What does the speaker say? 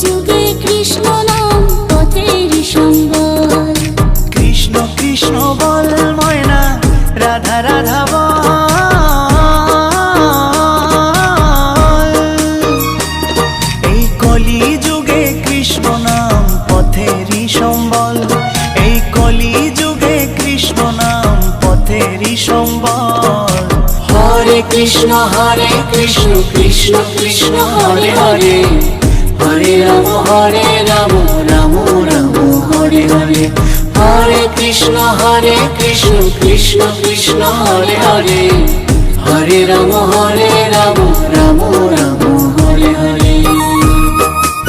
যুগে কৃষ্ণ নাম পথের সম্বল। কৃষ্ণ কৃষ্ণ বল ময়না, রাধা রাধা বল। এই কলি যুগে কৃষ্ণ নাম পথেরই সম্বল। এই কলি যুগে কৃষ্ণ নাম পথেরই সম্বল। হরে কৃষ্ণ কৃষ্ণ কৃষ্ণ হরে হরে, হরে রাম রাম রাম হরে হরে। হরে কৃষ্ণ কৃষ্ণ কৃষ্ণ হরে হরে, হরে রাম রাম রাম